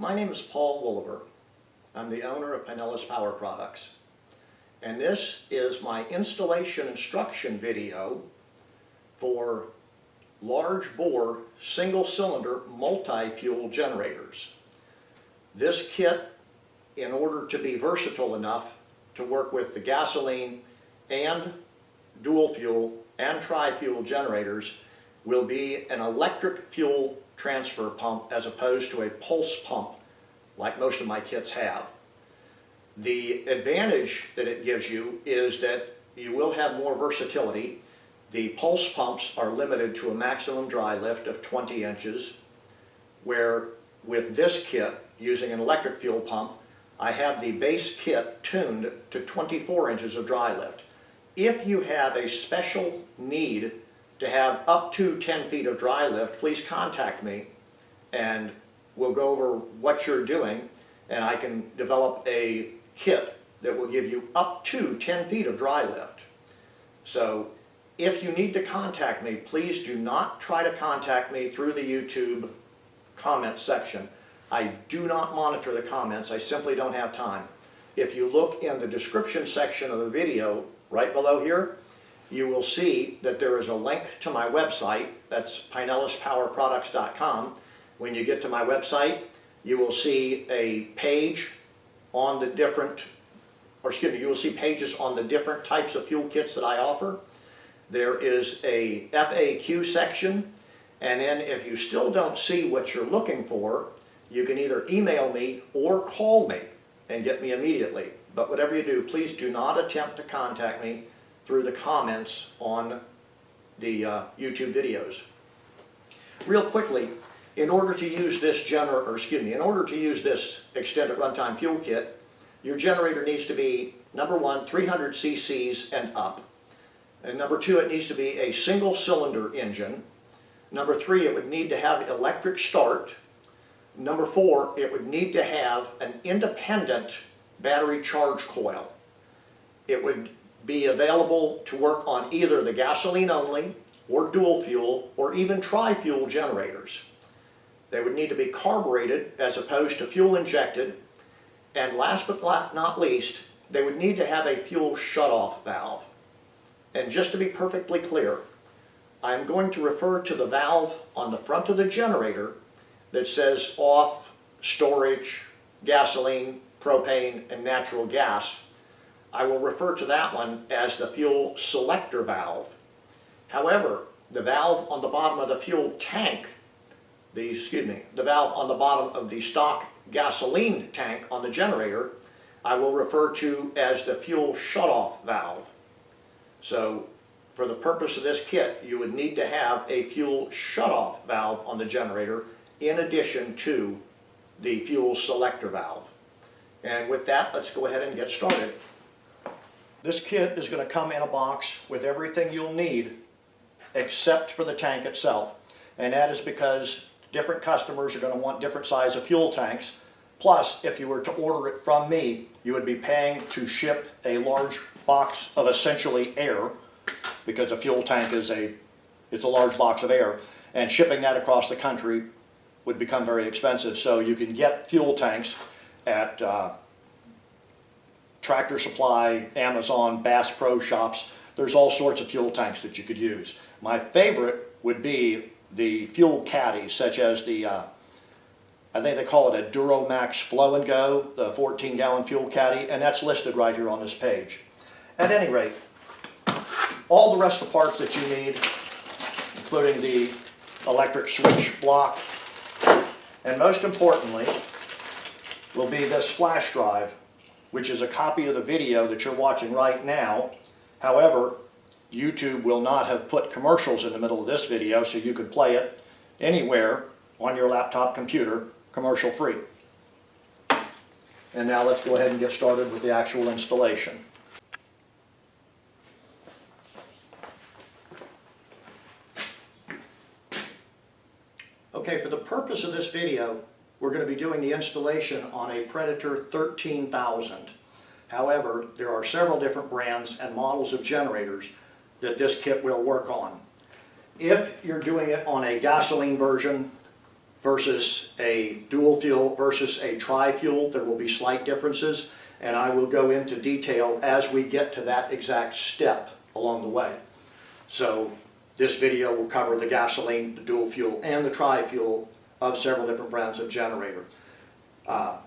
My name is Paul Wolliver. I'm the owner of Pinellas Power Products. And this is my installation instruction video for large bore single cylinder multi-fuel generators. This kit, in order to be versatile enough to work with the gasoline and dual fuel and tri-fuel generators, will be an electric fuel transfer pump as opposed to a pulse pump like most of my kits have. The advantage that it gives you is that you will have more versatility. The pulse pumps are limited to a maximum dry lift of 20 inches, where with this kit, using an electric fuel pump, I have the base kit tuned to 24 inches of dry lift. If you have a special need to have up to 10 feet of dry lift, please contact me and we'll go over what you're doing, and I can develop a kit that will give you up to 10 feet of dry lift. So if you need to contact me, please do not try to contact me through the YouTube comment section. I do not monitor the comments. I simply don't have time. If you look in the description section of the video right below here, you will see that there is a link to my website. That's PinellasPowerProducts.com. When you get to my website, you will see a page on the different, you will see pages on the different types of fuel kits that I offer. There is a FAQ section, and then if you still don't see what you're looking for, you can either email me or call me and get me immediately. But whatever you do, please do not attempt to contact me through the comments on the YouTube videos. Real quickly, in order to use this in order to use this extended runtime fuel kit, your generator needs to be, number one, 300 cc's and up. And number two, it needs to be a single cylinder engine. Number three, it would need to have electric start. Number four, it would need to have an independent battery charge coil. It would be available to work on either the gasoline only, or dual fuel, or even tri-fuel generators. They would need to be carbureted as opposed to fuel injected. And last but not least, they would need to have a fuel shutoff valve. And just to be perfectly clear, I'm going to refer to the valve on the front of the generator that says off, storage, gasoline, propane, and natural gas. I will refer to that one as the fuel selector valve. However, the valve on the bottom of the fuel tank, the valve on the bottom of the stock gasoline tank on the generator, I will refer to as the fuel shutoff valve. So for the purpose of this kit, you would need to have a fuel shutoff valve on the generator in addition to the fuel selector valve. And with that, let's go ahead and get started. This kit is going to come in a box with everything you'll need except for the tank itself. And that is because different customers are going to want different size of fuel tanks. Plus, if you were to order it from me, you would be paying to ship a large box of essentially air, because a fuel tank is a large box of air, and shipping that across the country would become very expensive. So you can get fuel tanks at Tractor Supply, Amazon, Bass Pro Shops. There's all sorts of fuel tanks that you could use. My favorite would be the fuel caddies, such as the, I think they call it a DuroMax Flow and Go, the 14-gallon fuel caddy, and that's listed right here on this page. At any rate, all the rest of the parts that you need, including the electric switch block, and most importantly, will be this flash drive, which is a copy of the video that you're watching right now. However, YouTube will not have put commercials in the middle of this video, so you could play it anywhere on your laptop computer, commercial free. And now let's go ahead and get started with the actual installation. Okay, for the purpose of this video, we're going to be doing the installation on a Predator 13,000. However, there are several different brands and models of generators that this kit will work on. If you're doing it on a gasoline version, versus a dual fuel versus a tri-fuel. There will be slight differences, and I will go into detail as we get to that exact step along the way. So this video will cover the gasoline, the dual fuel, and the tri-fuel of several different brands of generator.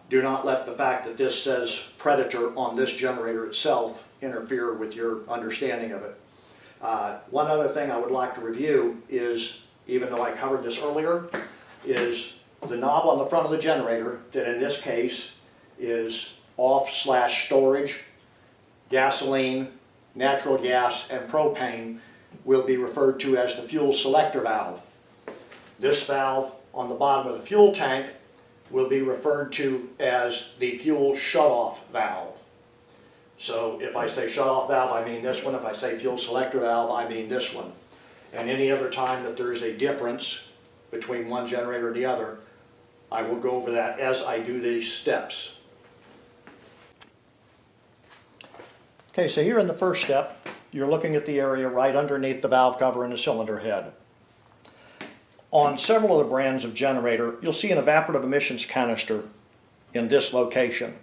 Do not let the fact that this says Predator on this generator itself interfere with your understanding of it. One other thing I would like to review is, even though I covered this earlier, is the knob on the front of the generator, that in this case is off/storage. Gasoline, natural gas, and propane will be referred to as the fuel selector valve. This valve on the bottom of the fuel tank will be referred to as the fuel shutoff valve. So if I say shutoff valve, I mean this one. If I say fuel selector valve, I mean this one. And any other time that there is a difference between one generator and the other, I will go over that as I do these steps. Okay, so here in the first step, you're looking at the area right underneath the valve cover and the cylinder head. On several of the brands of generator, you'll see an evaporative emissions canister in this location.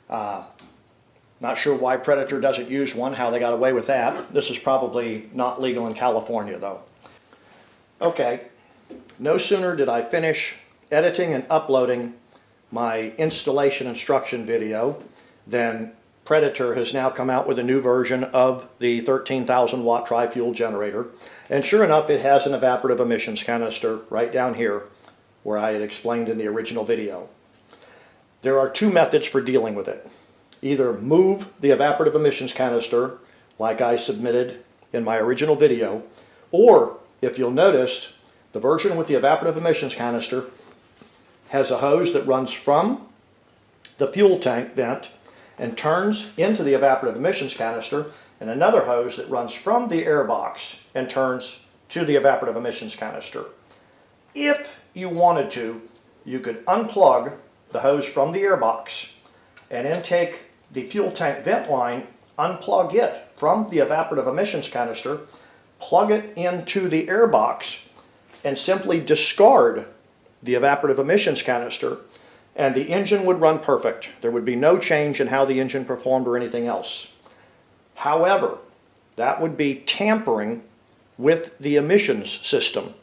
Not sure why Predator doesn't use one, how they got away with that. This is probably not legal in California though. Okay, no sooner did I finish editing and uploading my installation instruction video than Predator has now come out with a new version of the 13,000 watt tri-fuel generator. And sure enough, it has an evaporative emissions canister right down here where I had explained in the original video. There are two methods for dealing with it. Either move the evaporative emissions canister like I submitted in my original video, or if you'll notice, the version with the evaporative emissions canister has a hose that runs from the fuel tank vent and turns into the evaporative emissions canister, and another hose that runs from the air box and turns to the evaporative emissions canister. If you wanted to, you could unplug the hose from the air box and then take the fuel tank vent line, unplug it from the evaporative emissions canister, plug it into the air box, and simply discard the evaporative emissions canister, and the engine would run perfect. There would be no change in how the engine performed or anything else. However, that would be tampering with the emissions system,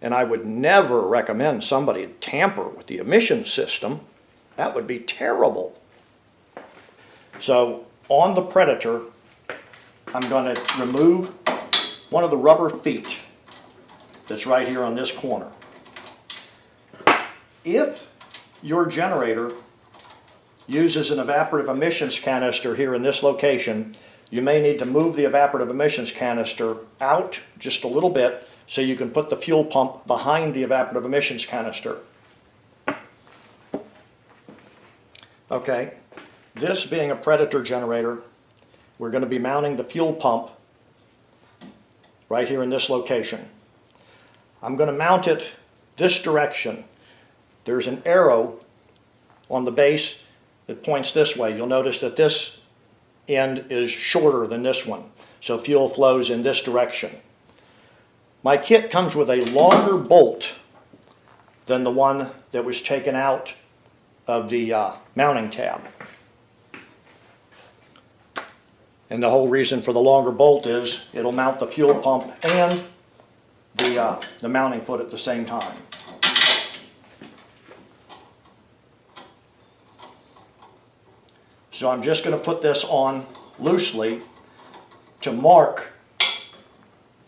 and I would never recommend somebody tamper with the emissions system. That would be terrible. So on the Predator, I'm going to remove one of the rubber feet that's right here on this corner. If your generator uses an evaporative emissions canister here in this location, you may need to move the evaporative emissions canister out just a little bit so you can put the fuel pump behind the evaporative emissions canister. Okay, this being a Predator generator, we're going to be mounting the fuel pump right here in this location. I'm going to mount it this direction. There's an arrow on the base that points this way. You'll notice that this end is shorter than this one, so fuel flows in this direction. My kit comes with a longer bolt than the one that was taken out of the mounting tab. And the whole reason for the longer bolt is it'll mount the fuel pump and the mounting foot at the same time. So I'm just going to put this on loosely to mark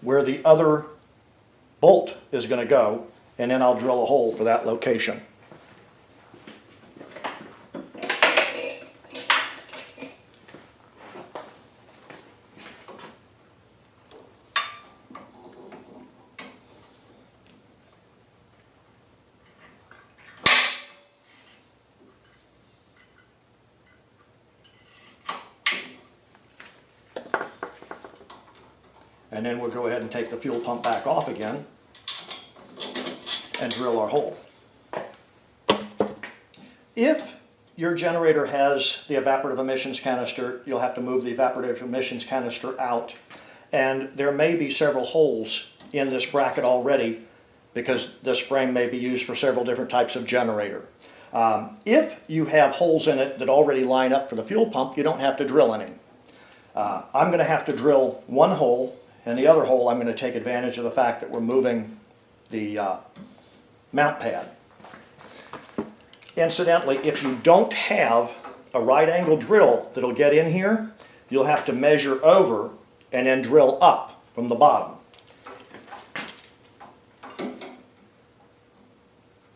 where the other bolt is going to go, and then I'll drill a hole for that location. And then we'll go ahead and take the fuel pump back off again and drill our hole. If your generator has the evaporative emissions canister, you'll have to move the evaporative emissions canister out. And there may be several holes in this bracket already because this frame may be used for several different types of generator. If you have holes in it that already line up for the fuel pump, you don't have to drill any. I'm going to have to drill one hole, and the other hole I'm going to take advantage of the fact that we're moving the mount pad. Incidentally, if you don't have a right angle drill that'll get in here, you'll have to measure over and then drill up from the bottom.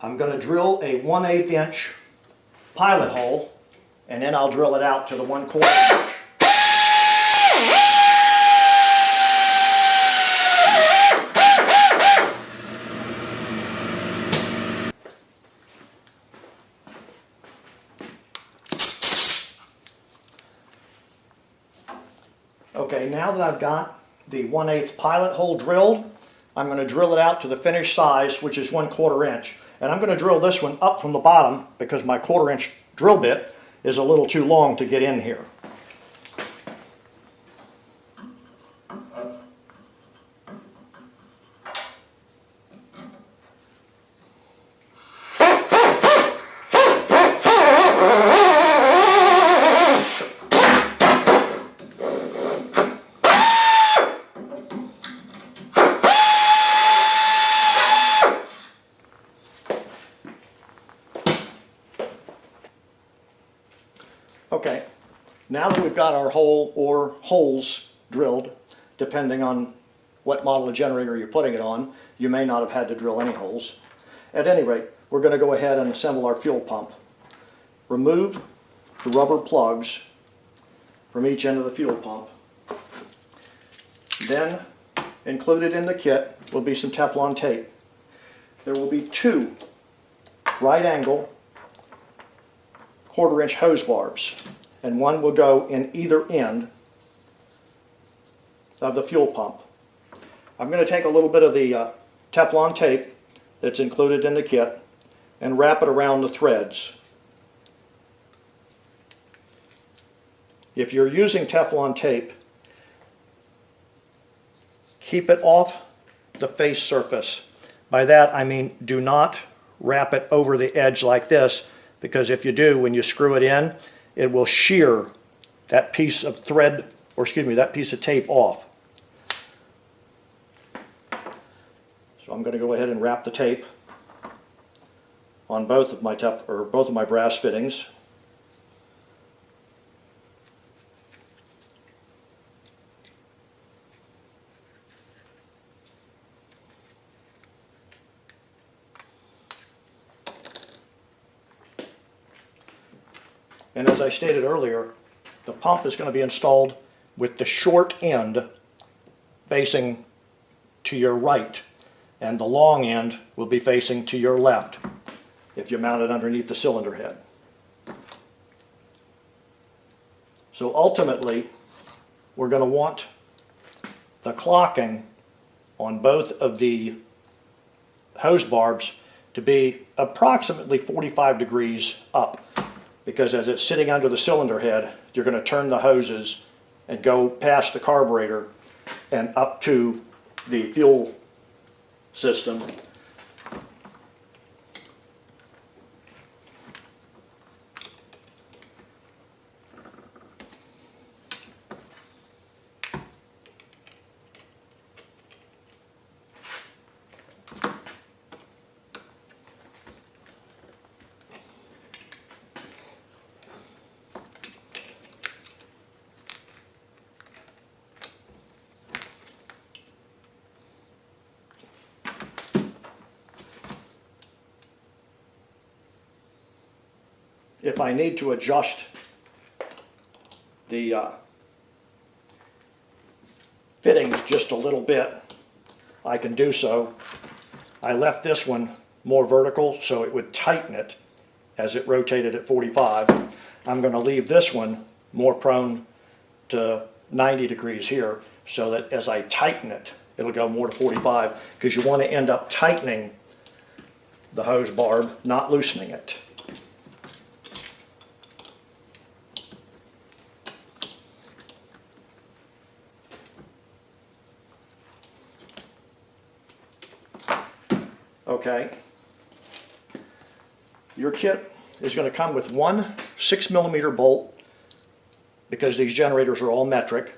I'm going to drill a 1/8 inch pilot hole, and then I'll drill it out to the 1/4 inch. Okay, now that I've got the 1/8 pilot hole drilled, I'm going to drill it out to the finished size, which is 1/4 inch. And I'm going to drill this one up from the bottom because my 1/4 inch drill bit is a little too long to get in here. Okay, now that we've got our hole or holes drilled, depending on what model of generator you're putting it on, you may not have had to drill any holes. At any rate, we're going to go ahead and assemble our fuel pump. Remove the rubber plugs from each end of the fuel pump. Then, included in the kit will be some Teflon tape. There will be 2 right angle 1/4 inch hose barbs, and one will go in either end of the fuel pump. I'm going to take a little bit of the Teflon tape that's included in the kit and wrap it around the threads. If you're using Teflon tape, keep it off the face surface. By that I mean do not wrap it over the edge like this, because if you do, when you screw it in, it will shear that piece of thread, or excuse me, that piece of tape off. So I'm going to go ahead and wrap the tape on both of my brass fittings. And as I stated earlier, the pump is going to be installed with the short end facing to your right, and the long end will be facing to your left if you mount it underneath the cylinder head. So ultimately, we're going to want the clocking on both of the hose barbs to be approximately 45 degrees up, because as it's sitting under the cylinder head, you're going to turn the hoses and go past the carburetor and up to the fuel system. If I need to adjust the fittings just a little bit, I can do so. I left this one more vertical so it would tighten it as it rotated at 45. I'm going to leave this one more prone to 90 degrees here so that as I tighten it, it'll go more to 45, because you want to end up tightening the hose barb, not loosening it. Okay. Your kit is going to come with one 6mm bolt, because these generators are all metric,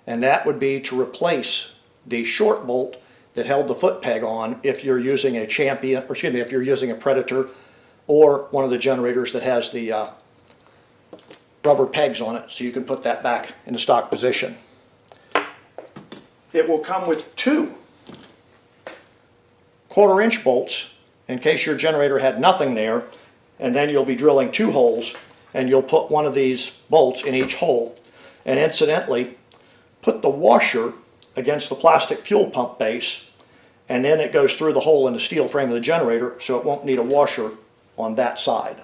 and that would be to replace the short bolt that held the foot peg on if you're using a Champion, or excuse me, if you're using a Predator or one of the generators that has the rubber pegs on it, so you can put that back in the stock position. It will come with two 1/4-inch bolts in case your generator had nothing there, and then you'll be drilling 2 holes, and you'll put one of these bolts in each hole. And incidentally, put the washer against the plastic fuel pump base, and then it goes through the hole in the steel frame of the generator, so it won't need a washer on that side.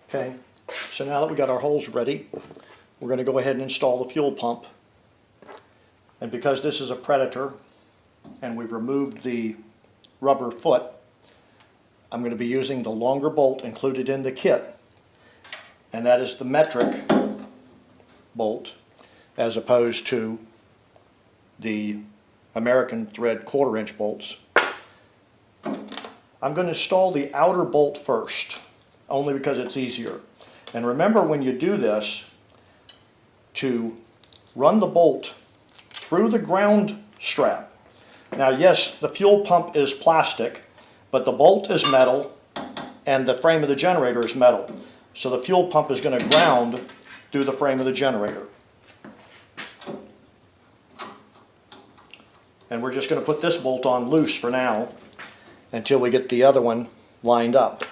Okay, so now that we got our holes ready, we're going to go ahead and install the fuel pump. And because this is a Predator and we've removed the rubber foot, I'm going to be using the longer bolt included in the kit, and that is the metric bolt as opposed to the American thread 1/4-inch bolts. I'm going to install the outer bolt first, only because it's easier. And remember, when you do this, to run the bolt through the ground strap. Now yes, the fuel pump is plastic, but the bolt is metal and the frame of the generator is metal. So the fuel pump is going to ground through the frame of the generator. And we're just going to put this bolt on loose for now until we get the other one lined up.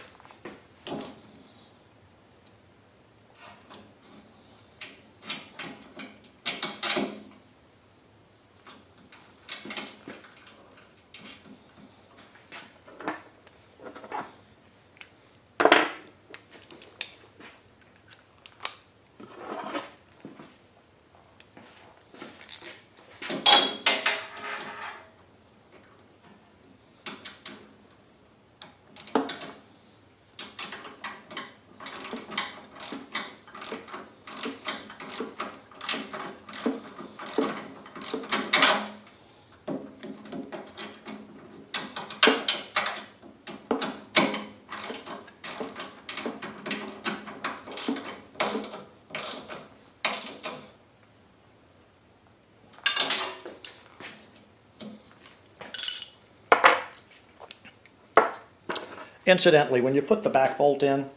Incidentally, when you put the back bolt in,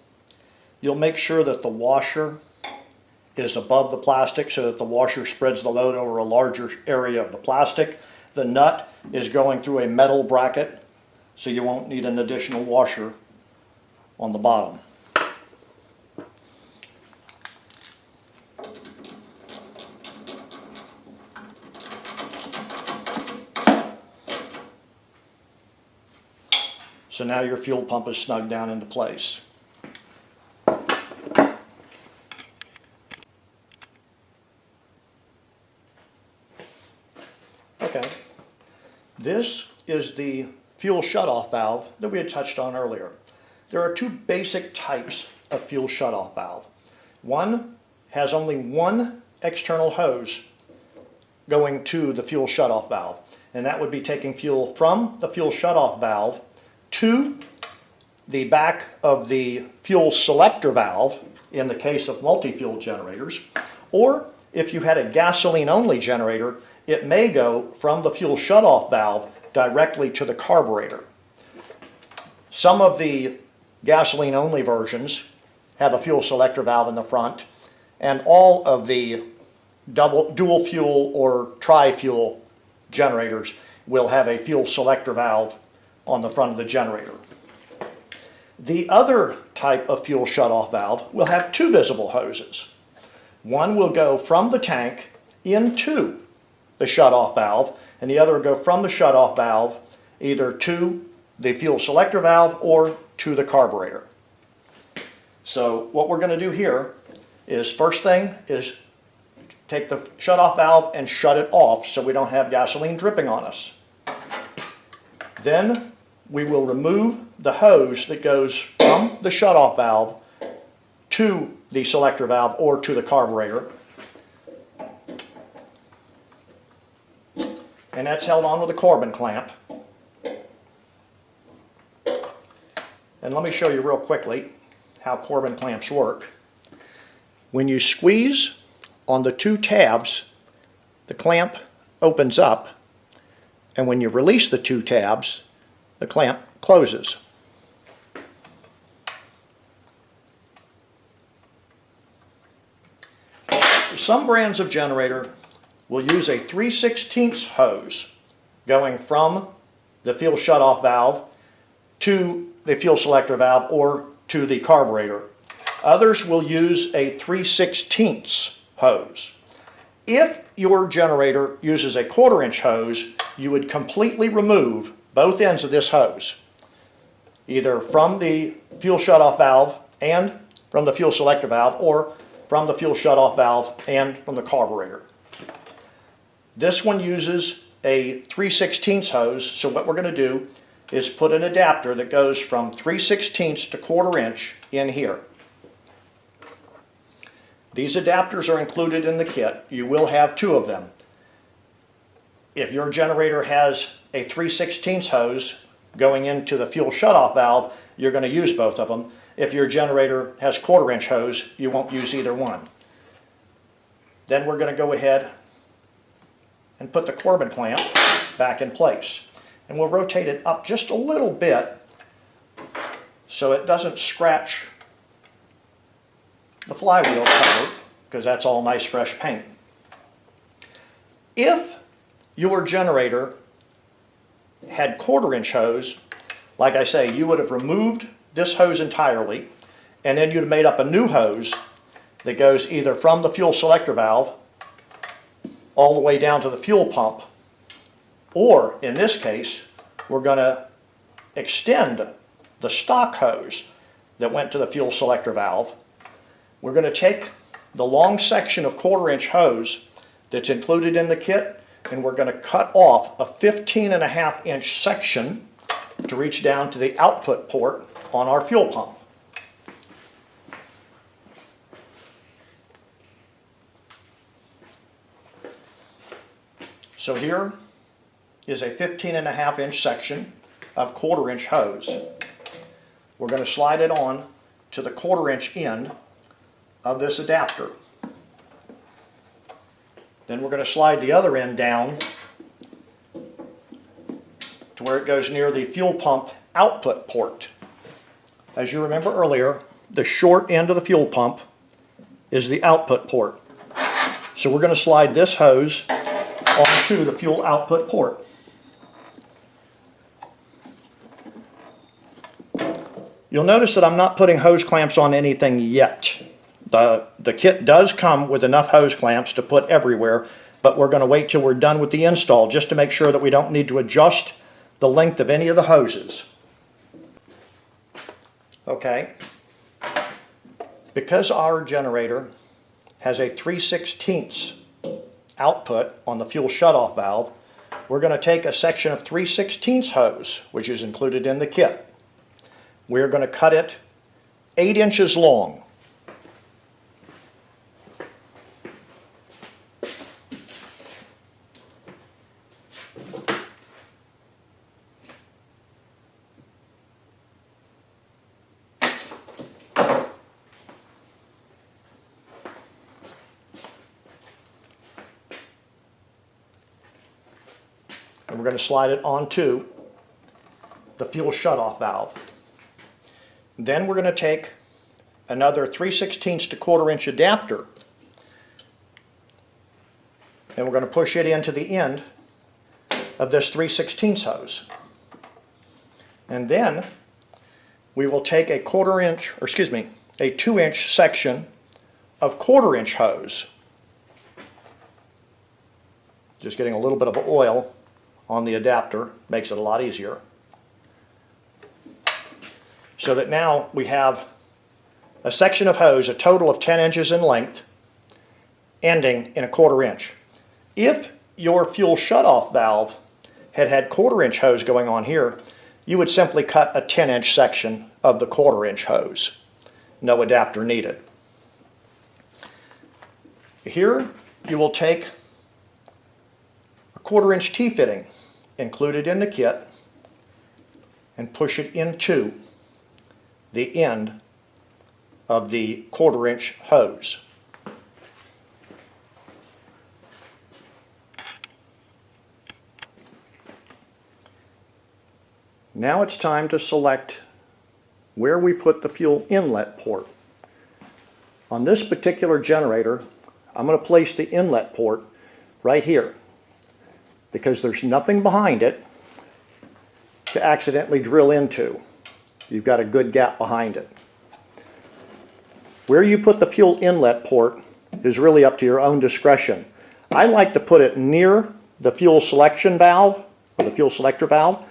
you'll make sure that the washer is above the plastic so that the washer spreads the load over a larger area of the plastic. The nut is going through a metal bracket, so you won't need an additional washer on the bottom. So now your fuel pump is snug down into place. Okay, this is the fuel shutoff valve that we had touched on earlier. There are two basic types of fuel shutoff valve. One has only one external hose going to the fuel shutoff valve, and that would be taking fuel from the fuel shutoff valve to the back of the fuel selector valve in the case of multi-fuel generators, or if you had a gasoline-only generator, it may go from the fuel shutoff valve directly to the carburetor. Some of the gasoline-only versions have a fuel selector valve in the front, and all of the dual fuel or tri-fuel generators will have a fuel selector valve on the front of the generator. The other type of fuel shutoff valve will have two visible hoses. One will go from the tank into the shutoff valve, and the other will go from the shutoff valve either to the fuel selector valve or to the carburetor. So what we're going to do here is, first thing is take the shutoff valve and shut it off so we don't have gasoline dripping on us. Then we will remove the hose that goes from the shutoff valve to the selector valve or to the carburetor. and that's held on with a Corbin clamp. And let me show you real quickly how Corbin clamps work. When you squeeze on the two tabs, the clamp opens up, and when you release the two tabs, the clamp closes. Some brands of generator will use a 3/16 hose going from the fuel shutoff valve to the fuel selector valve or to the carburetor. Others will use a 3/16 hose. If your generator uses a 1/4-inch hose, you would completely remove both ends of this hose, either from the fuel shutoff valve and from the fuel selector valve, or from the fuel shutoff valve and from the carburetor. This one uses a 3/16 hose, so what we're going to do is put an adapter that goes from 3/16 to 1/4-inch in here. These adapters are included in the kit. You will have two of them. If your generator has a 3/16 hose going into the fuel shutoff valve, you're going to use both of them. If your generator has 1/4-inch hose, you won't use either one. Then we're going to go ahead and put the Corbin clamp back in place. And we'll rotate it up just a little bit so it doesn't scratch the flywheel cover, because that's all nice fresh paint. If your generator had 1/4-inch hose, like I say, you would have removed this hose entirely, and then you'd have made up a new hose that goes either from the fuel selector valve all the way down to the fuel pump, or in this case, we're going to extend the stock hose that went to the fuel selector valve. We're going to take the long section of 1/4-inch hose that's included in the kit, and we're going to cut off a 15.5-inch section to reach down to the output port on our fuel pump. So here is a 15.5-inch section of 1/4-inch hose. We're going to slide it on to the 1/4-inch end of this adapter. Then we're going to slide the other end down to where it goes near the fuel pump output port. As you remember earlier, the short end of the fuel pump is the output port. So we're going to slide this hose onto the fuel output port. You'll notice that I'm not putting hose clamps on anything yet. The kit does come with enough hose clamps to put everywhere, but we're going to wait till we're done with the install just to make sure that we don't need to adjust the length of any of the hoses. Okay, because our generator has a 3/16 output on the fuel shutoff valve, we're going to take a section of 3/16 hose, which is included in the kit. We're going to cut it 8 inches long. And we're going to slide it onto the fuel shutoff valve. Then we're going to take another 3/16 to 1/4-inch adapter, and we're going to push it into the end of this 3/16 hose. And then we will take a 2-inch section of 1/4-inch hose. Just getting a little bit of oil on the adapter makes it a lot easier. So that now we have a section of hose, a total of 10 inches in length, ending in a 1/4-inch. If your fuel shutoff valve had 1/4-inch hose going on here, you would simply cut a 10-inch section of the 1/4-inch hose. No adapter needed. Here you will take a 1/4-inch T-fitting included in the kit and push it into the end of the 1/4-inch hose. Now it's time to select where we put the fuel inlet port. On this particular generator, I'm going to place the inlet port right here because there's nothing behind it to accidentally drill into. You've got a good gap behind it. Where you put the fuel inlet port is really up to your own discretion. I like to put it near the fuel selection valve, or the fuel selector valve,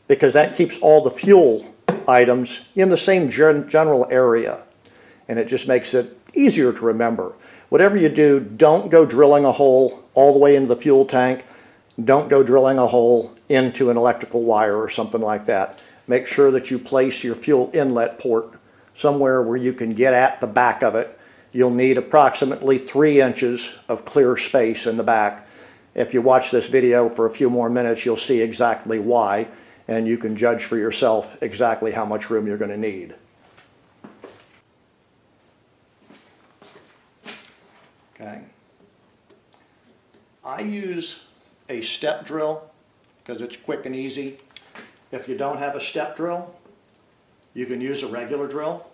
because that keeps all the fuel items in the same general area, and it just makes it easier to remember. Whatever you do, don't go drilling a hole all the way into the fuel tank. Don't go drilling a hole into an electrical wire or something like that. Make sure that you place your fuel inlet port somewhere where you can get at the back of it. You'll need approximately 3 inches of clear space in the back. If you watch this video for a few more minutes, you'll see exactly why, and you can judge for yourself exactly how much room you're going to need. Okay. I use a step drill because it's quick and easy. If you don't have a step drill, you can use a regular drill.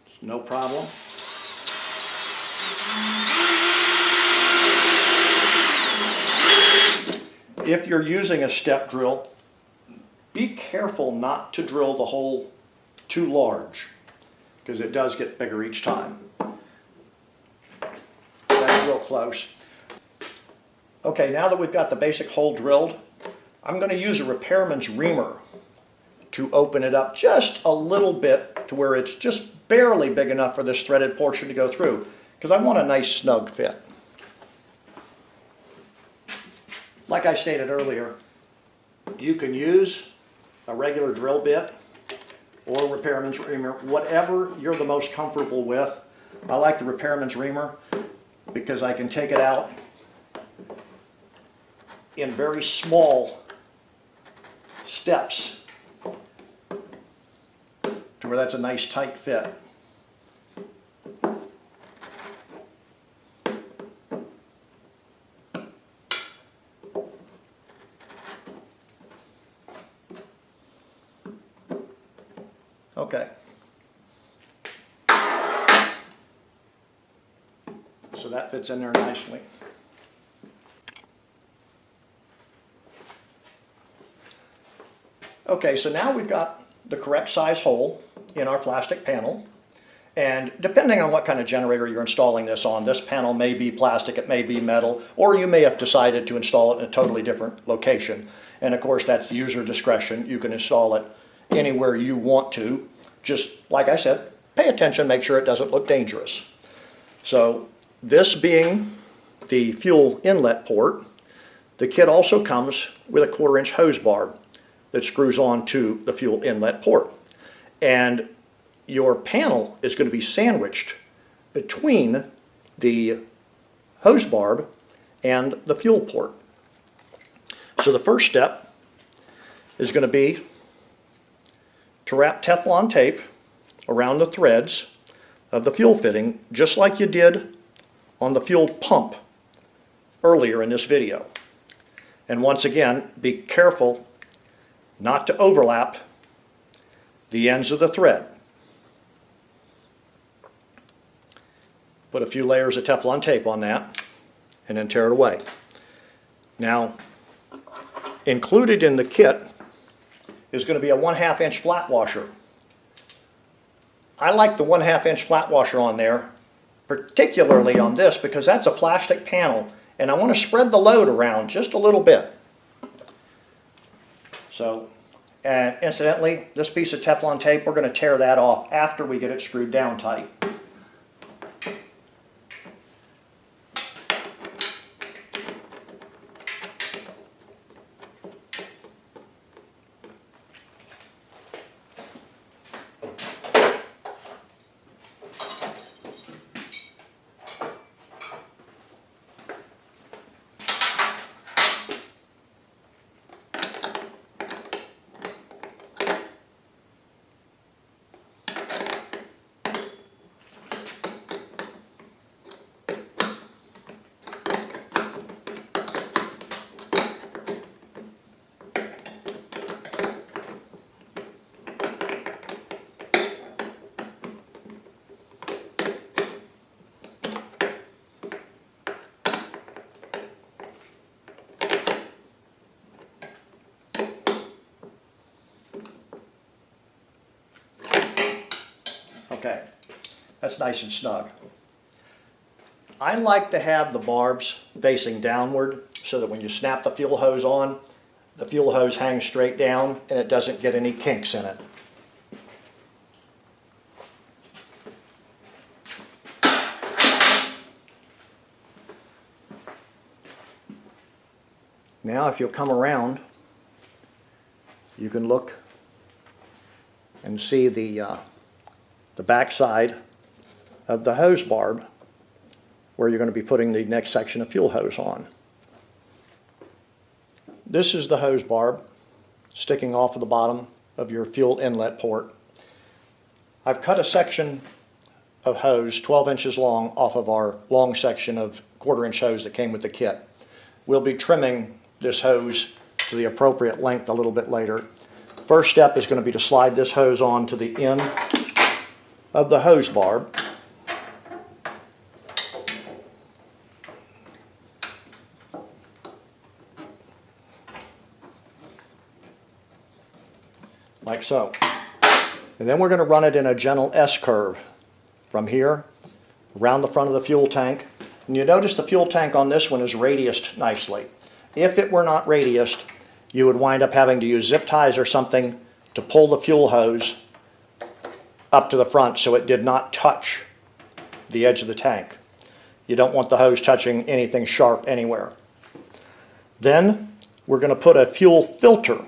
It's no problem. If you're using a step drill, be careful not to drill the hole too large because it does get bigger each time. That's real close. Okay, now that we've got the basic hole drilled, I'm going to use a repairman's reamer to open it up just a little bit to where it's just barely big enough for this threaded portion to go through, because I want a nice snug fit. Like I stated earlier, you can use a regular drill bit or a repairman's reamer, whatever you're the most comfortable with. I like the repairman's reamer because I can take it out in very small steps to where that's a nice tight fit. Okay. So that fits in there nicely. Okay, so now we've got the correct size hole in our plastic panel, and depending on what kind of generator you're installing this on, this panel may be plastic, it may be metal, or you may have decided to install it in a totally different location. And of course, that's user discretion. You can install it anywhere you want to. Just like I said, pay attention, make sure it doesn't look dangerous. So this being the fuel inlet port, the kit also comes with a 1/4-inch hose barb that screws on to the fuel inlet port. And your panel is going to be sandwiched between the hose barb and the fuel port. So the first step is going to be to wrap Teflon tape around the threads of the fuel fitting, just like you did on the fuel pump earlier in this video. And once again, be careful not to overlap the ends of the thread. Put a few layers of Teflon tape on that and then tear it away. Now, included in the kit is going to be a 1/2 inch flat washer. I like the 1/2 inch flat washer on there, particularly on this, because that's a plastic panel and I want to spread the load around just a little bit. So, and incidentally, this piece of Teflon tape, we're going to tear that off after we get it screwed down tight. Okay, that's nice and snug. I like to have the barbs facing downward so that when you snap the fuel hose on, the fuel hose hangs straight down and it doesn't get any kinks in it. Now if you'll come around, you can look and see the back side of the hose barb where you're going to be putting the next section of fuel hose on. This is the hose barb sticking off of the bottom of your fuel inlet port. I've cut a section of hose 12 inches long off of our long section of 1/4 inch hose that came with the kit. We'll be trimming this hose to the appropriate length a little bit later. First step is going to be to slide this hose on to the end of the hose barb. Like so. And then we're going to run it in a gentle S-curve from here around the front of the fuel tank. And you notice the fuel tank on this one is radiused nicely. If it were not radiused, you would wind up having to use zip ties or something to pull the fuel hose up to the front so it did not touch the edge of the tank. You don't want the hose touching anything sharp anywhere. Then we're going to put a fuel filter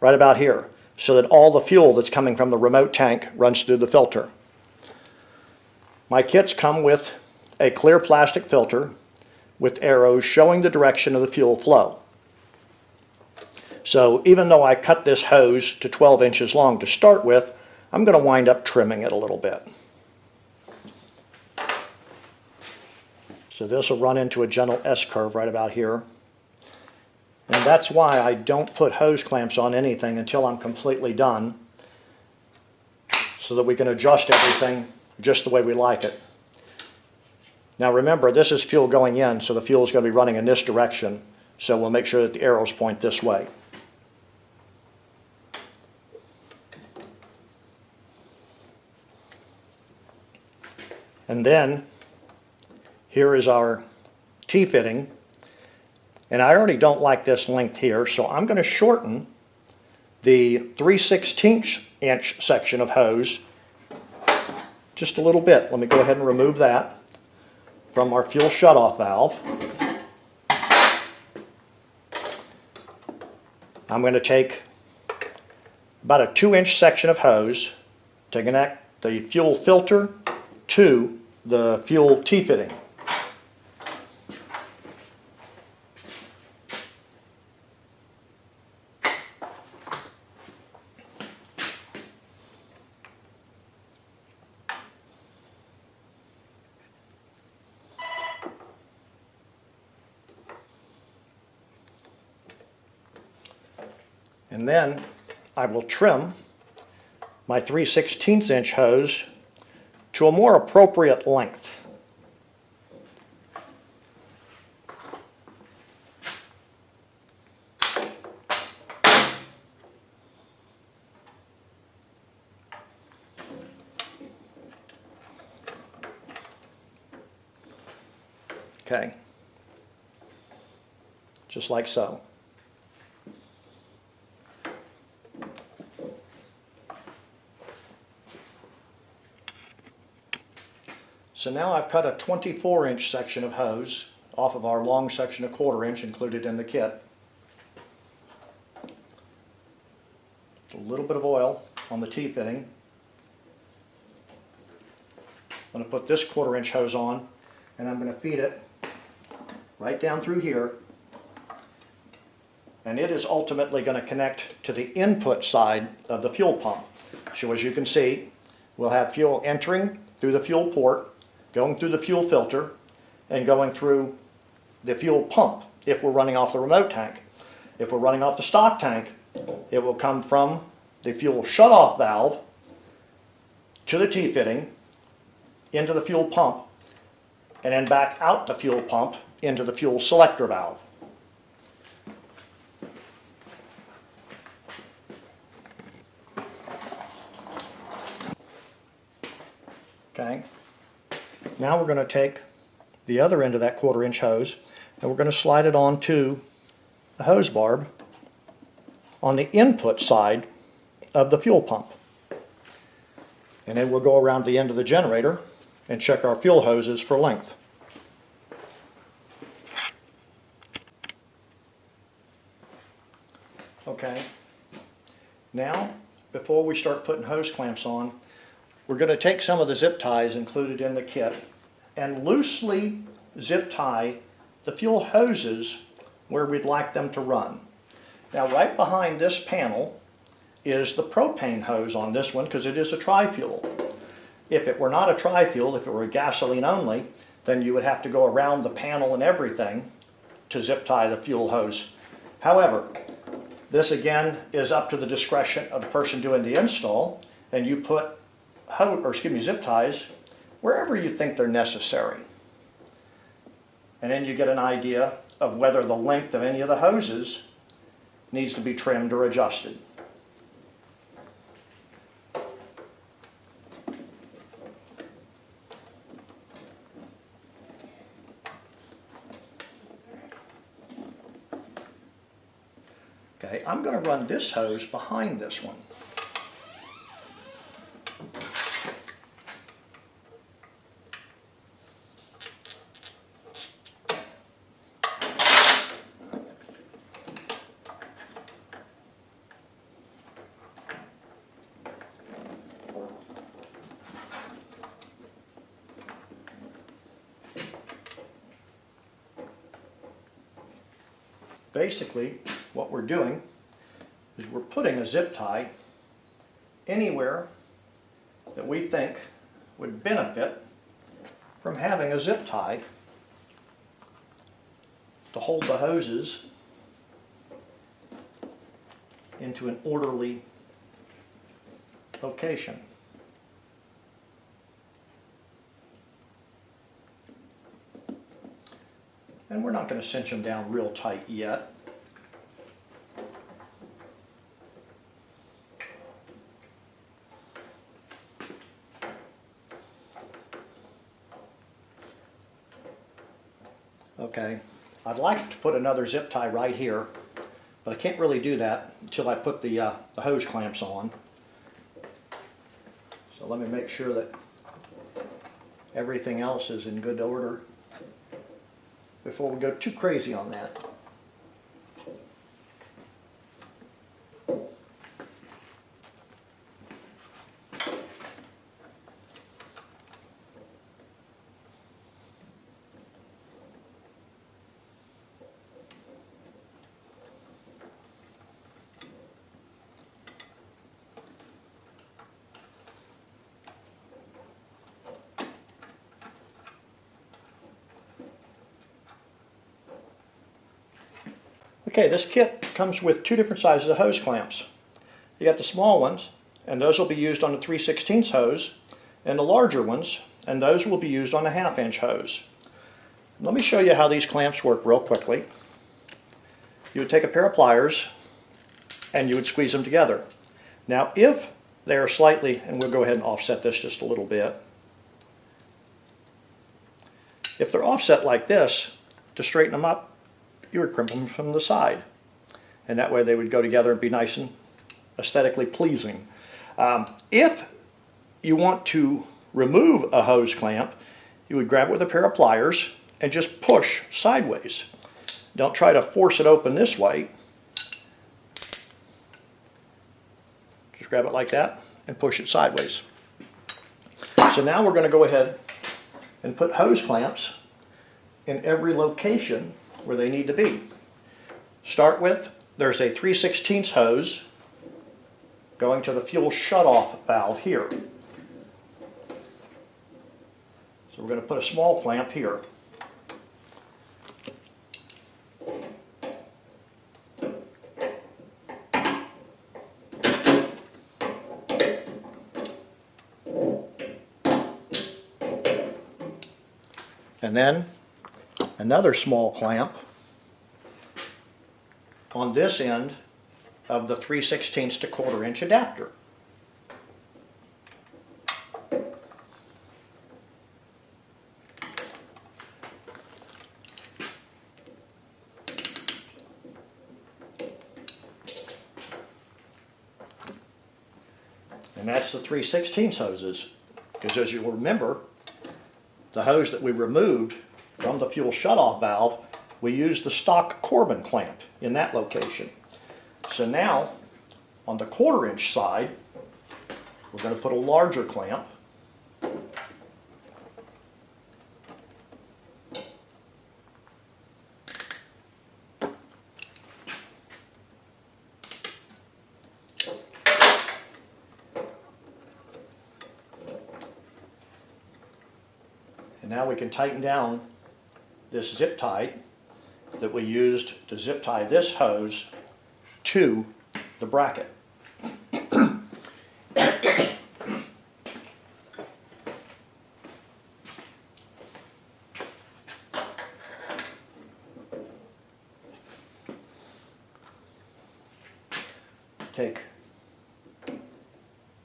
right about here so that all the fuel that's coming from the remote tank runs through the filter. My kits come with a clear plastic filter with arrows showing the direction of the fuel flow. So even though I cut this hose to 12 inches long to start with, I'm going to wind up trimming it a little bit. So this will run into a gentle S-curve right about here. And that's why I don't put hose clamps on anything until I'm completely done, so that we can adjust everything just the way we like it. Now remember, this is fuel going in, so the fuel is going to be running in this direction, so we'll make sure that the arrows point this way. And then here is our T-fitting, and I already don't like this length here, so I'm going to shorten the 3/16 inch section of hose just a little bit. Let me go ahead and remove that from our fuel shutoff valve. I'm going to take about a 2-inch section of hose to connect the fuel filter to the fuel T-fitting. And then I will trim my 3/16 inch hose to a more appropriate length. Okay, just like so. So now I've cut a 24-inch section of hose off of our long section of 1/4 inch included in the kit. A little bit of oil on the T-fitting. I'm going to put this 1/4 inch hose on, and I'm going to feed it right down through here. And it is ultimately going to connect to the input side of the fuel pump. So as you can see, we'll have fuel entering through the fuel port, going through the fuel filter, and going through the fuel pump if we're running off the remote tank. If we're running off the stock tank, it will come from the fuel shutoff valve to the T-fitting, into the fuel pump, and then back out the fuel pump into the fuel selector valve. Okay. Now we're going to take the other end of that 1/4 inch hose and we're going to slide it onto the hose barb on the input side of the fuel pump. And then we'll go around the end of the generator and check our fuel hoses for length. Okay. Now, before we start putting hose clamps on, we're going to take some of the zip ties included in the kit and loosely zip tie the fuel hoses where we'd like them to run. Now, right behind this panel is the propane hose on this one because it is a tri-fuel. If it were not a tri-fuel, if it were a gasoline only, then you would have to go around the panel and everything to zip tie the fuel hose. However, this again is up to the discretion of the person doing the install, and you put zip ties wherever you think they're necessary. And then you get an idea of whether the length of any of the hoses needs to be trimmed or adjusted. Okay, I'm going to run this hose behind this one. Basically, what we're doing is we're putting a zip tie anywhere that we think would benefit from having a zip tie to hold the hoses into an orderly location. And we're not going to cinch them down real tight yet. Okay, I'd like to put another zip tie right here, but I can't really do that until I put the hose clamps on. So let me make sure that everything else is in good order before we go too crazy on that. Okay, this kit comes with two different sizes of hose clamps. You got the small ones, and those will be used on the 3/16 hose, and the larger ones, and those will be used on a 1/2 inch hose. Let me show you how these clamps work real quickly. You would take a pair of pliers, and you would squeeze them together. Now, if they are slightly, and we'll go ahead and offset this just a little bit. If they're offset like this, to straighten them up, you would crimp them from the side. And that way they would go together and be nice and aesthetically pleasing. If you want to remove a hose clamp, you would grab it with a pair of pliers and just push sideways. Don't try to force it open this way. Just grab it like that and push it sideways. So now we're going to go ahead and put hose clamps in every location where they need to be. Start with, there's a 3/16 hose going to the fuel shutoff valve here. So we're going to put a small clamp here. And then another small clamp on this end of the 3/16 to 1/4 inch adapter. And that's the 3/16 hoses. Because as you'll remember, the hose that we removed from the fuel shutoff valve, we used the stock Corbin clamp in that location. So now, on the 1/4 inch side, we're going to put a larger clamp. And now we can tighten down this zip tie that we used to zip tie this hose to the bracket. Take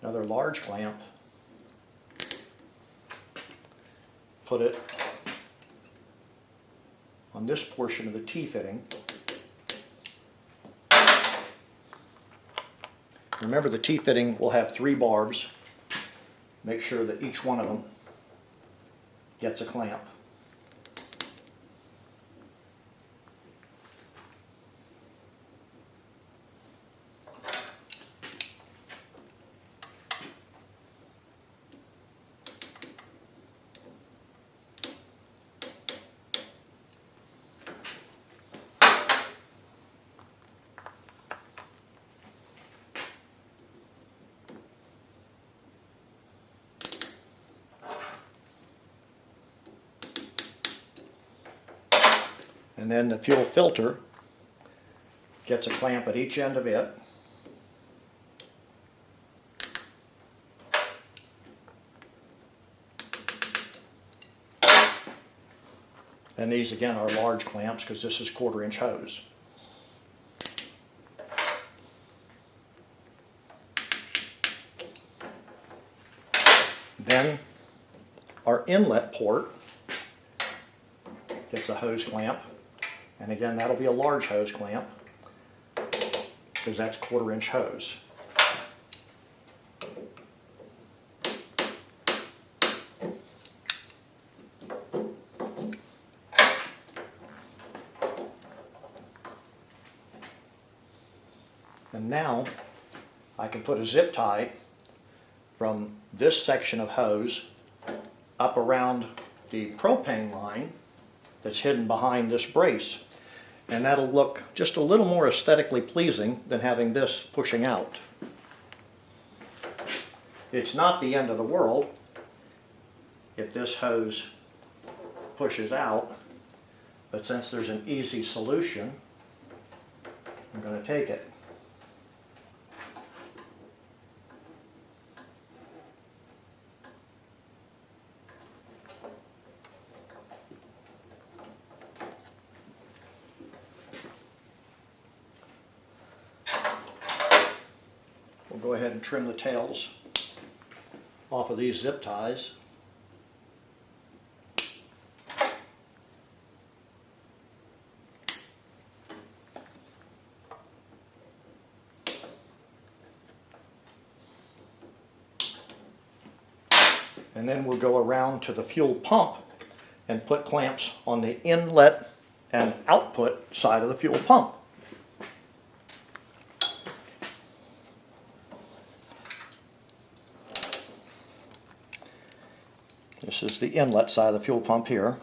another large clamp, put it on this portion of the T-fitting. Remember, the T-fitting will have 3 barbs. Make sure that each one of them gets a clamp. And then the fuel filter gets a clamp at each end of it. And these again are large clamps because this is 1/4 inch hose. Then our inlet port gets a hose clamp. And again, that'll be a large hose clamp because that's 1/4 inch hose. And now I can put a zip tie from this section of hose up around the propane line that's hidden behind this brace. And that'll look just a little more aesthetically pleasing than having this pushing out. It's not the end of the world if this hose pushes out, but since there's an easy solution, I'm going to take it. We'll go ahead and trim the tails off of these zip ties. And then we'll go around to the fuel pump and put clamps on the inlet and output side of the fuel pump. This is the inlet side of the fuel pump here.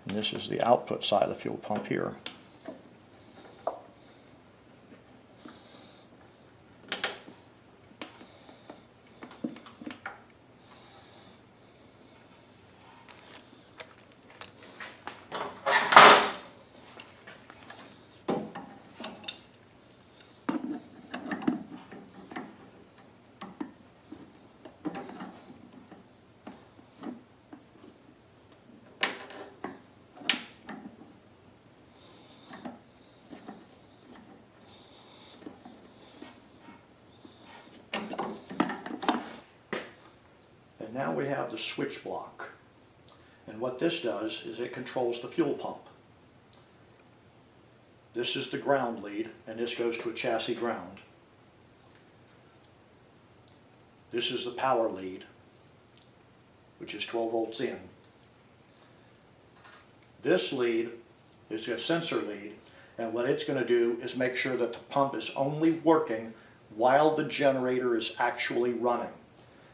And this is the output side of the fuel pump here. Now we have the switch block, and what this does is it controls the fuel pump. This is the ground lead, and this goes to a chassis ground. This is the power lead, which is 12 volts in. This lead is a sensor lead, and what it's going to do is make sure that the pump is only working while the generator is actually running.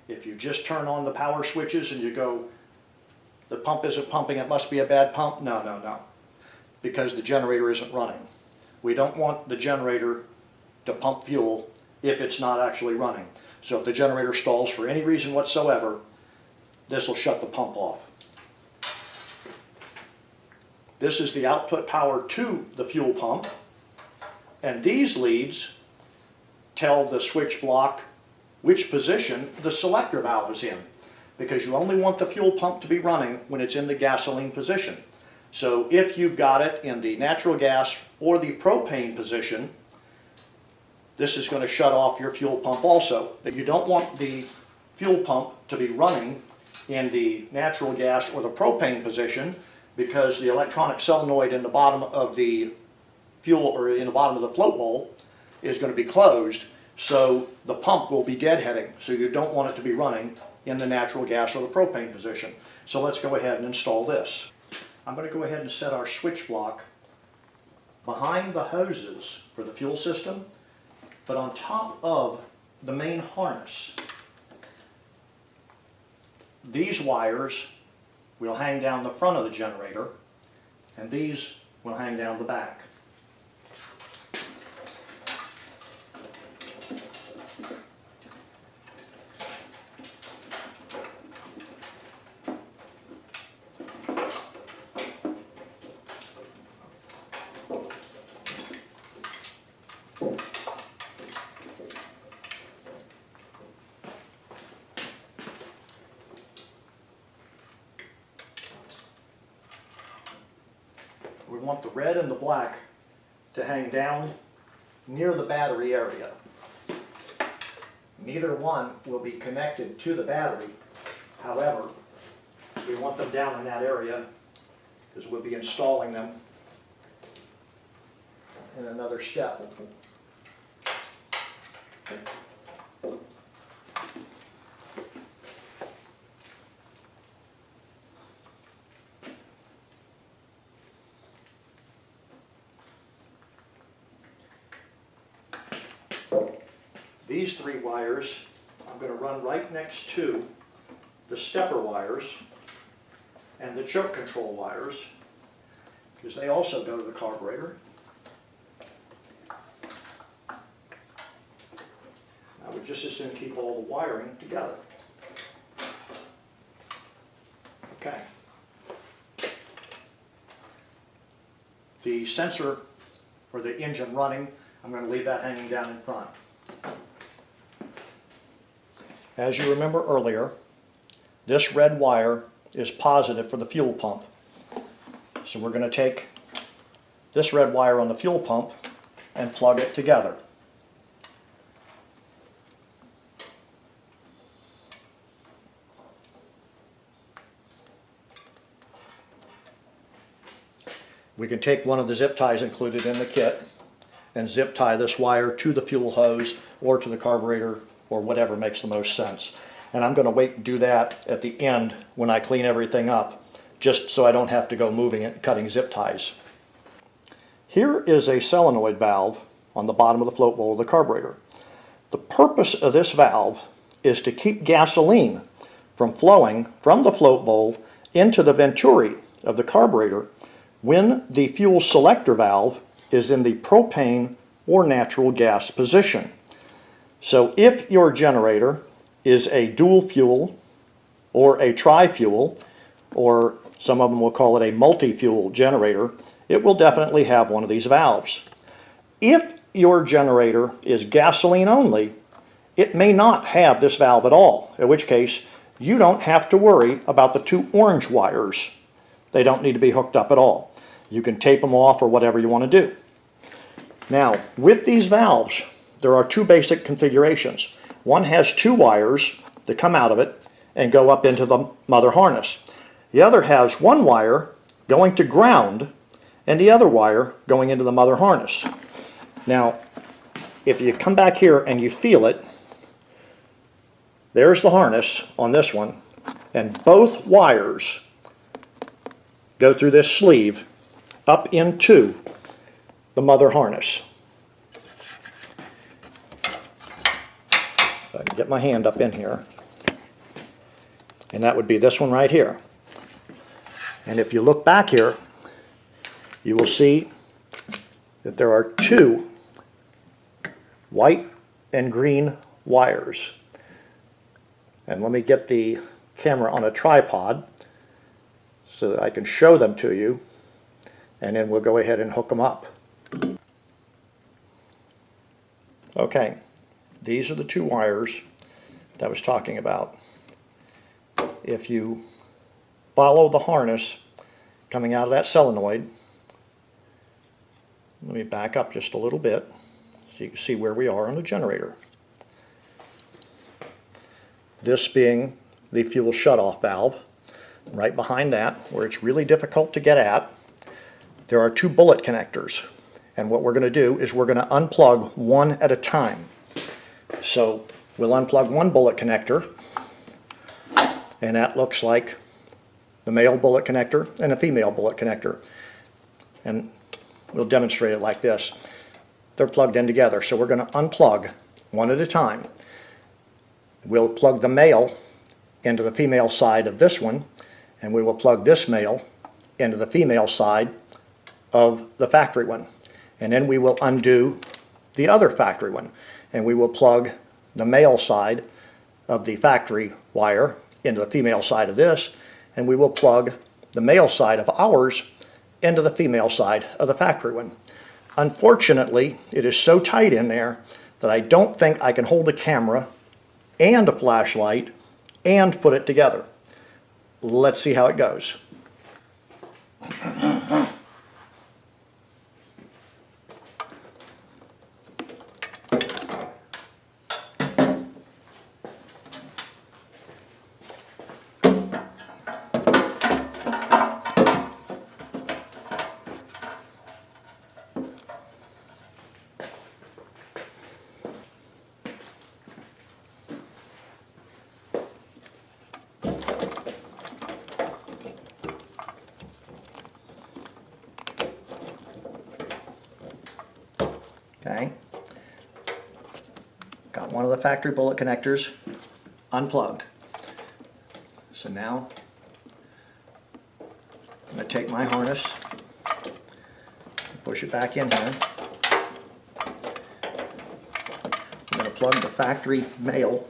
If you just turn on the power switches and you go, the pump isn't pumping, it must be a bad pump. No, no, no, because the generator isn't running. We don't want the generator to pump fuel if it's not actually running. So if the generator stalls for any reason whatsoever, this will shut the pump off. This is the output power to the fuel pump, and these leads tell the switch block which position the selector valve is in, because you only want the fuel pump to be running when it's in the gasoline position. So if you've got it in the natural gas or the propane position, this is going to shut off your fuel pump also. But you don't want the fuel pump to be running in the natural gas or the propane position, because the electronic solenoid in the bottom of the fuel, or in the bottom of the float bowl, is going to be closed, so the pump will be deadheading. So you don't want it to be running in the natural gas or the propane position. So let's go ahead and install this. I'm going to go ahead and set our switch block behind the hoses for the fuel system, but on top of the main harness. These wires will hang down the front of the generator, and these will hang down the back. We want the red and the black to hang down near the battery area. Neither one will be connected to the battery. However, we want them down in that area because we'll be installing them in another step. These three wires I'm going to run right next to the stepper wires and the choke control wires, because they also go to the carburetor. I would just as soon keep all the wiring together. Okay. The sensor for the engine running, I'm going to leave that hanging down in front. As you remember earlier, this red wire is positive for the fuel pump. So we're going to take this red wire on the fuel pump and plug it together. We can take one of the zip ties included in the kit and zip tie this wire to the fuel hose or to the carburetor, or whatever makes the most sense. And I'm going to wait and do that at the end when I clean everything up, just so I don't have to go moving it and cutting zip ties. Here is a solenoid valve on the bottom of the float bowl of the carburetor. The purpose of this valve is to keep gasoline from flowing from the float bowl into the venturi of the carburetor when the fuel selector valve is in the propane or natural gas position. So if your generator is a dual fuel or a tri-fuel, or some of them will call it a multi-fuel generator, it will definitely have one of these valves. If your generator is gasoline only, it may not have this valve at all, in which case you don't have to worry about the two orange wires. They don't need to be hooked up at all. You can tape them off or whatever you want to do. Now, with these valves, there are two basic configurations. One has two wires that come out of it and go up into the mother harness. The other has one wire going to ground and the other wire going into the mother harness. Now, if you come back here and you feel it, there's the harness on this one, and both wires go through this sleeve up into the mother harness. So I can get my hand up in here, and that would be this one right here. And if you look back here, you will see that there are two white and green wires. And let me get the camera on a tripod so that I can show them to you, and then we'll go ahead and hook them up. Okay, these are the two wires that I was talking about. If you follow the harness coming out of that solenoid, let me back up just a little bit so you can see where we are on the generator. This being the fuel shutoff valve. Right behind that, where it's really difficult to get at, there are two bullet connectors. And what we're going to do is we're going to unplug one at a time. So we'll unplug one bullet connector, and that looks like the male bullet connector and a female bullet connector. And we'll demonstrate it like this. They're plugged in together, so we're going to unplug one at a time. We'll plug the male into the female side of this one, and we will plug this male into the female side of the factory one. And then we will undo the other factory one, and we will plug the male side of the factory wire into the female side of this, and we will plug the male side of ours into the female side of the factory one. Unfortunately, it is so tight in there that I don't think I can hold a camera and a flashlight and put it together. Let's see how it goes. Okay, got one of the factory bullet connectors unplugged. So now I'm going to take my harness, push it back in here. I'm going to plug the factory male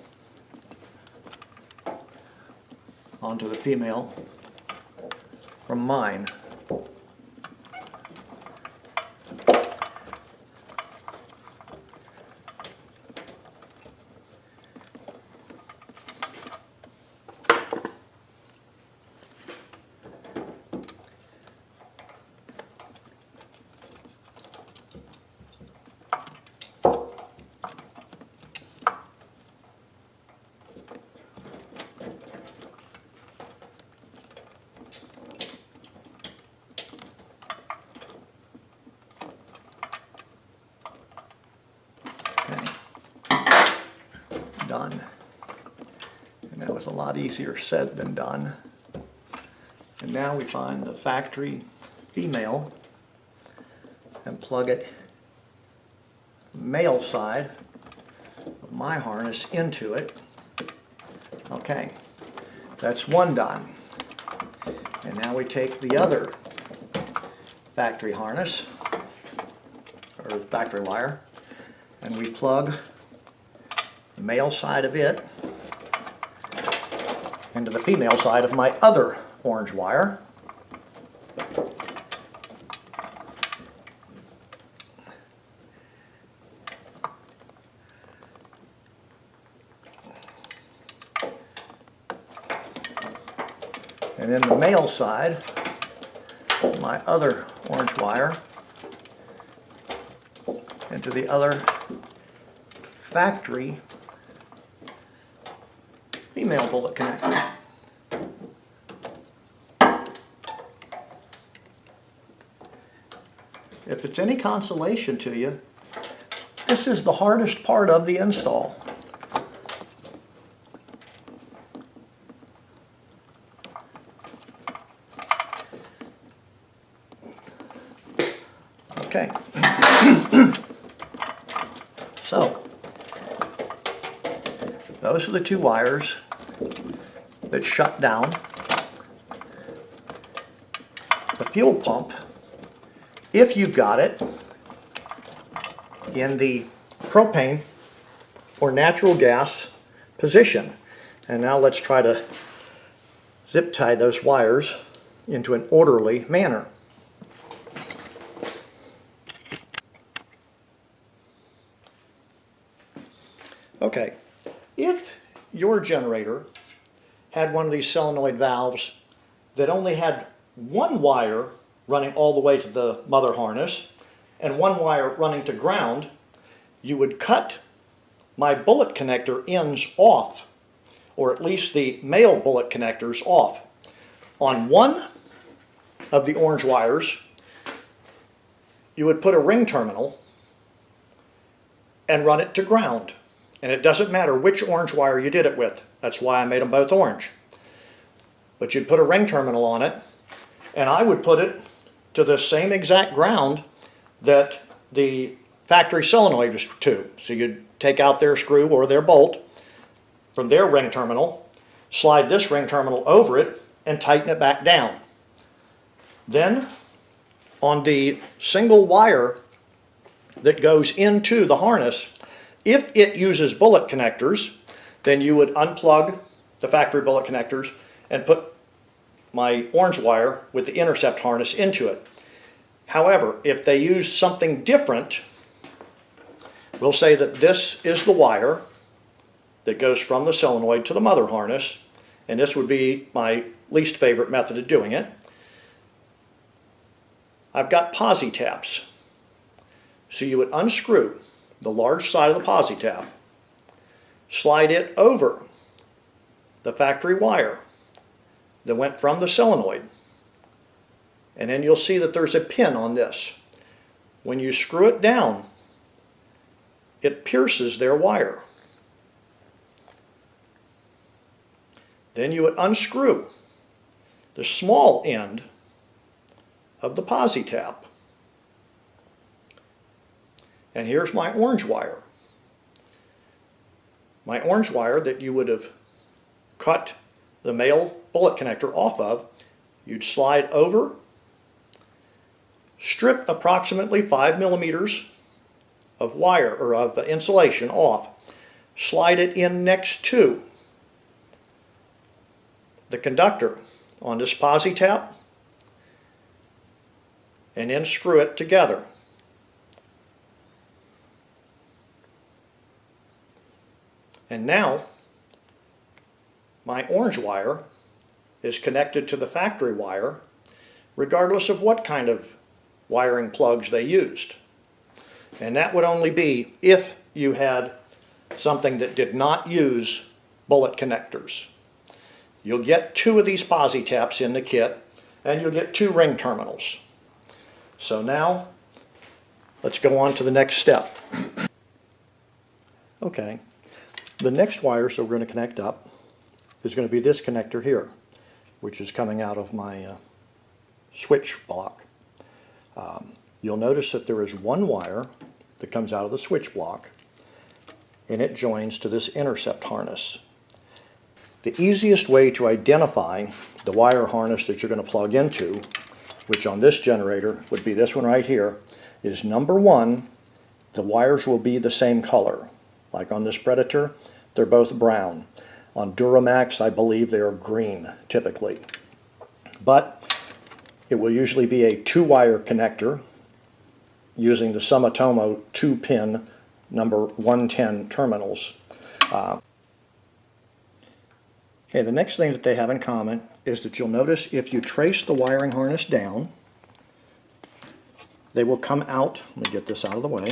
onto the female from mine. Done. And that was a lot easier said than done. And now we find the factory female and plug it male side of my harness into it. Okay, that's one done. And now we take the other factory harness, or the factory wire, and we plug the male side of it into the female side of my other orange wire. And then the male side of my other orange wire into the other factory female bullet connector. if it's any consolation to you, this is the hardest part of the install. Okay. So, those are the two wires that shut down the fuel pump, if you've got it in the propane or natural gas position. And now let's try to zip tie those wires into an orderly manner. Okay, if your generator had one of these solenoid valves that only had one wire running all the way to the mother harness and one wire running to ground, you would cut my bullet connector ends off, or at least the male bullet connectors off. On one of the orange wires, you would put a ring terminal and run it to ground. And it doesn't matter which orange wire you did it with. That's why I made them both orange. But you'd put a ring terminal on it, and I would put it to the same exact ground that the factory solenoid was to. So you'd take out their screw or their bolt from their ring terminal, slide this ring terminal over it, and tighten it back down. Then, on the single wire that goes into the harness, if it uses bullet connectors, then you would unplug the factory bullet connectors and put my orange wire with the intercept harness into it. However, if they use something different, we'll say that this is the wire that goes from the solenoid to the mother harness, and this would be my least favorite method of doing it. I've got posi taps. So you would unscrew the large side of the posi tap, slide it over the factory wire that went from the solenoid, and then you'll see that there's a pin on this. When you screw it down, it pierces their wire. Then you would unscrew the small end of the posi tap. And here's my orange wire. My orange wire that you would have cut the male bullet connector off of, you'd slide over, strip approximately 5 millimeters of wire or of insulation off, slide it in next to the conductor on this posi tap, and then screw it together. And now my orange wire is connected to the factory wire regardless of what kind of wiring plugs they used. And that would only be if you had something that did not use bullet connectors. You'll get 2 of these posi taps in the kit, and you'll get 2 ring terminals. So now let's go on to the next step. Okay. The next wires that we're going to connect up is going to be this connector here, which is coming out of my switch block. You'll notice that there is one wire that comes out of the switch block, and it joins to this intercept harness. The easiest way to identify the wire harness that you're going to plug into, which on this generator would be this one right here, is number 1, the wires will be the same color. Like on this Predator, they're both brown. On DuroMax, I believe they are green, typically. But it will usually be a 2-wire connector using the Sumitomo 2-pin number 110 terminals. Okay, the next thing that they have in common is that you'll notice if you trace the wiring harness down, they will come out, let me get this out of the way,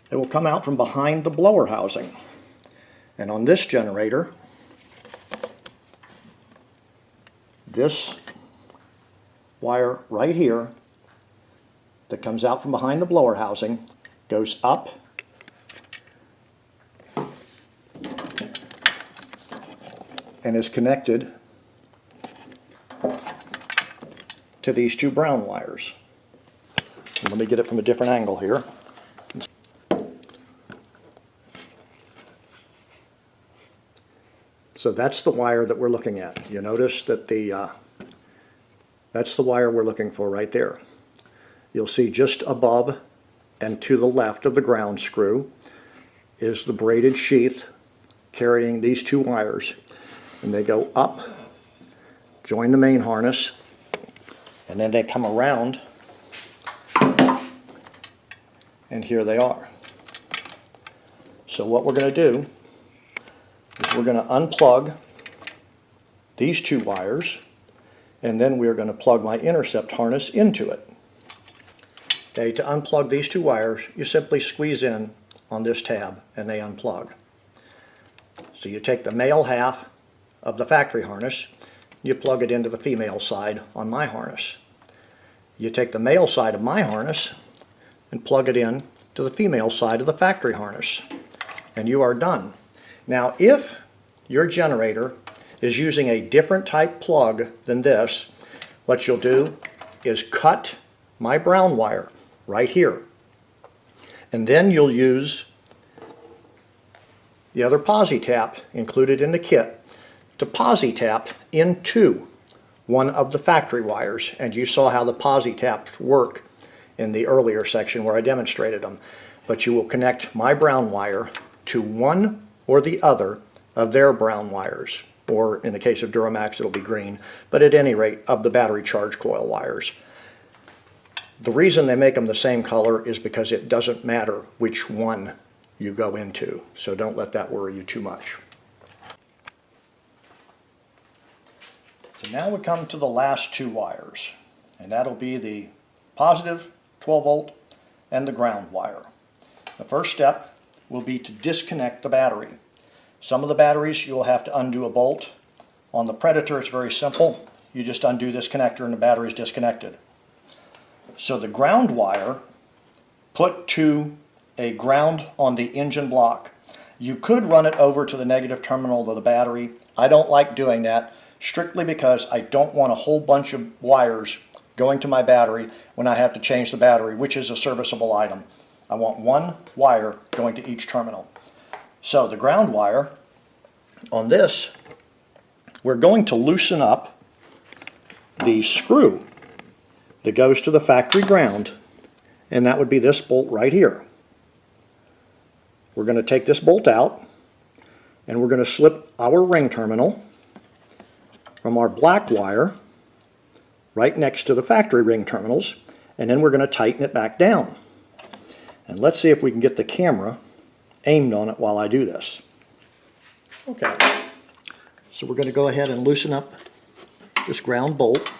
they will come out from behind the blower housing. And on this generator, this wire right here that comes out from behind the blower housing goes up and is connected to these two brown wires. Let me get it from a different angle here. So that's the wire that we're looking at. You notice that that's the wire we're looking for right there. You'll see just above and to the left of the ground screw is the braided sheath carrying these two wires. And they go up, join the main harness, and then they come around, and here they are. So what we're going to do is we're going to unplug these two wires, and then we're going to plug my intercept harness into it. Okay, to unplug these two wires, you simply squeeze in on this tab and they unplug. So you take the male half of the factory harness, you plug it into the female side on my harness. You take the male side of my harness and plug it in to the female side of the factory harness, and you are done. Now, if your generator is using a different type plug than this, what you'll do is cut my brown wire right here, and then you'll use the other posi tap included in the kit to posi tap into one of the factory wires. And you saw how the posi taps work in the earlier section where I demonstrated them. But you will connect my brown wire to one or the other of their brown wires, or in the case of DuroMax it'll be green, but at any rate of the battery charge coil wires. The reason they make them the same color is because it doesn't matter which one you go into, so don't let that worry you too much. So now we come to the last two wires, and that'll be the positive 12 volt and the ground wire. The first step will be to disconnect the battery. Some of the batteries you'll have to undo a bolt. On the Predator it's very simple. You just undo this connector and the battery is disconnected. So the ground wire, put to a ground on the engine block. You could run it over to the negative terminal of the battery. I don't like doing that, strictly because I don't want a whole bunch of wires going to my battery when I have to change the battery, which is a serviceable item. I want one wire going to each terminal. So the ground wire on this, we're going to loosen up the screw that goes to the factory ground, and that would be this bolt right here. We're going to take this bolt out, and we're going to slip our ring terminal from our black wire right next to the factory ring terminals, and then we're going to tighten it back down. And let's see if we can get the camera aimed on it while I do this. Okay, so we're going to go ahead and loosen up this ground bolt.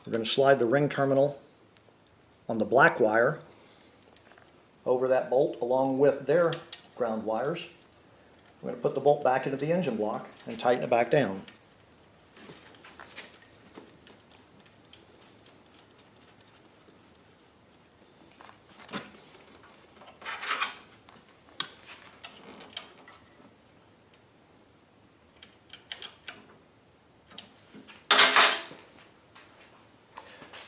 We're going to slide the ring terminal on the black wire over that bolt along with their ground wires. We're going to put the bolt back into the engine block and tighten it back down.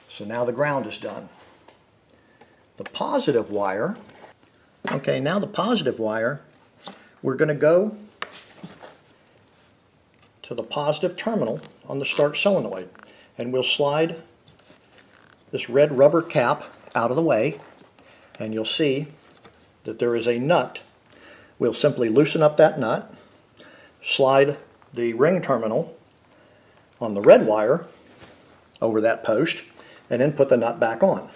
So now the ground is done. The positive wire, okay, now the positive wire, we're going to go to the positive terminal on the start solenoid, and we'll slide this red rubber cap out of the way, and you'll see that there is a nut. We'll simply loosen up that nut, slide the ring terminal on the red wire over that post, and then put the nut back on.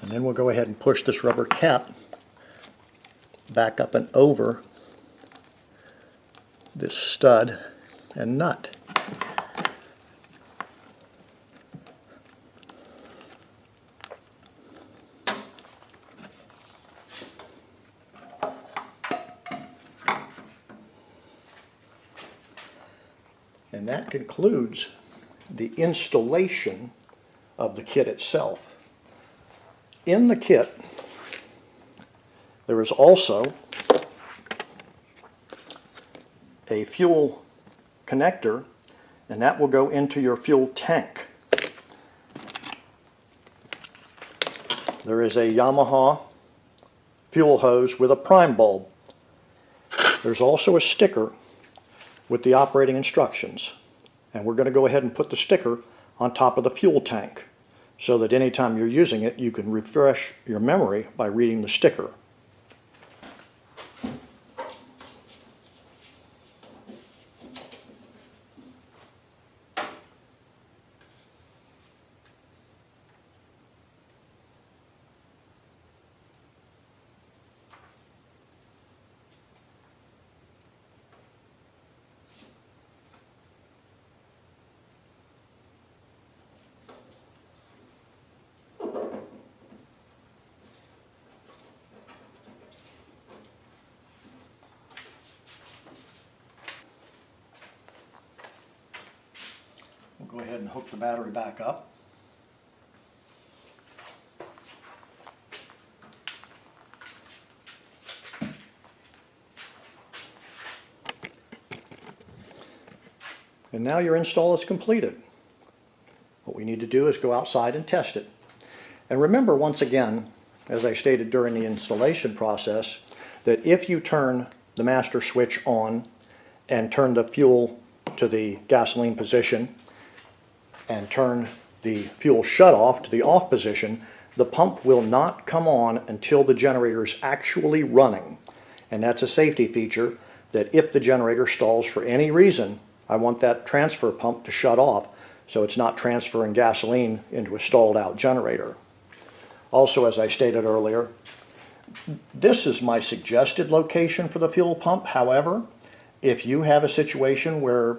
And then we'll go ahead and push this rubber cap back up and over this stud and nut. And that concludes the installation of the kit itself. In the kit, there is also a fuel connector, and that will go into your fuel tank. There is a Yamaha fuel hose with a prime bulb. There's also a sticker with the operating instructions, and we're going to go ahead and put the sticker on top of the fuel tank so that anytime you're using it you can refresh your memory by reading the sticker. We'll go ahead and hook the battery back up. And now your install is completed. What we need to do is go outside and test it. And remember, once again, as I stated during the installation process, that if you turn the master switch on and turn the fuel to the gasoline position and turn the fuel shutoff to the off position, the pump will not come on until the generator is actually running. And that's a safety feature that if the generator stalls for any reason, I want that transfer pump to shut off so it's not transferring gasoline into a stalled out generator. Also, as I stated earlier, this is my suggested location for the fuel pump. However, if you have a situation where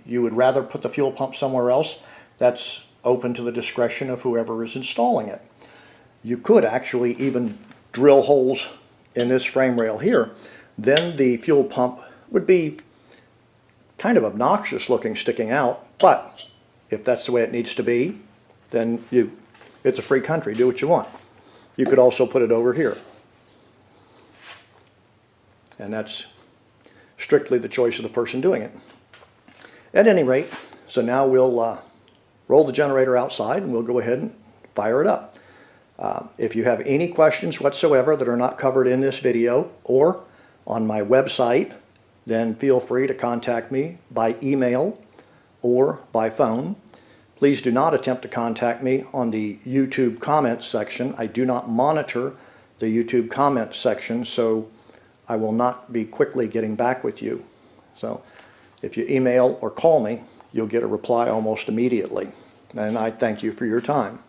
you would rather put the fuel pump somewhere else, that's open to the discretion of whoever is installing it. You could actually even drill holes in this frame rail here. Then the fuel pump would be kind of obnoxious looking sticking out, but if that's the way it needs to be, then it's a free country, do what you want. You could also put it over here. And that's strictly the choice of the person doing it. At any rate, so now we'll roll the generator outside and we'll go ahead and fire it up. If you have any questions whatsoever that are not covered in this video or on my website, then feel free to contact me by email or by phone. Please do not attempt to contact me on the YouTube comments section. I do not monitor the YouTube comments section, so I will not be quickly getting back with you. So if you email or call me, you'll get a reply almost immediately. And I thank you for your time.